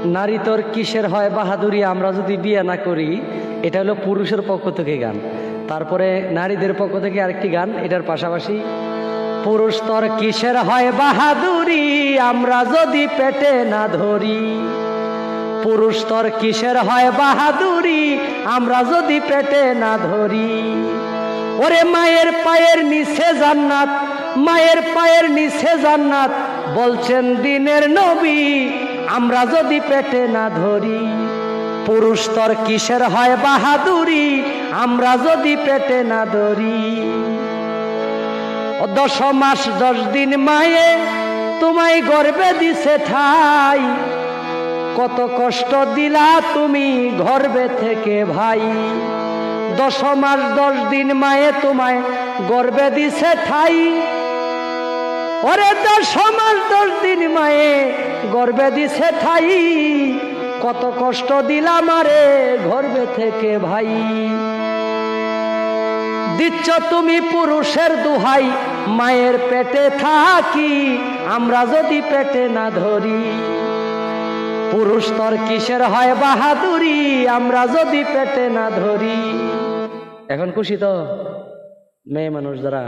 নারী তোর কিসের হয় বাহাদুরি আমরা যদি বিয়ে না করি, এটা হলো পুরুষের পক্ষ থেকে গান। তারপরে নারীদের পক্ষ থেকে আরেকটি গান এটার পাশাপাশি, পুরুষ তোর কিসের হয় বাহাদুরি আমরা যদি পেটে না ধরি, পুরুষ তোর কিসের হয় বাহাদুরি আমরা যদি পেটে না ধরি। ওরে মায়ের পায়ের নিচে জান্নাত, মায়ের পায়ের নিচে জান্নাত বলছেন দিনের নবী আমরা যদি পেটে না ধরি। পুরুষ তোর কিসের হয় বাহাদুরি আমরা যদি পেটে না ধরি। 10 মাস 10 দিন মায়ে তোমায় গর্ভে দিছে ঠাই, কত কষ্ট দিলা তুমি গর্ভে থেকে ভাই। 10 মাস 10 দিন মায়ে তোমায় গর্ভে দিছে ঠাই, ওরে 10 মাস 10 দিন মায়ে গর্ভে দিছে ঠাই, কত কষ্ট দিলাম আরে গর্ভে থেকে ভাই। দিচ্ছ তুমি পুরুষের দোহাই মায়ের পেটে থাকি আমরা যদি পেটে না ধরি। পুরুষ তোর কিসের হয় বাহাদুরি আমরা যদি পেটে না ধরি। এখন খুশি তো মেয়ে মানুষ যারা?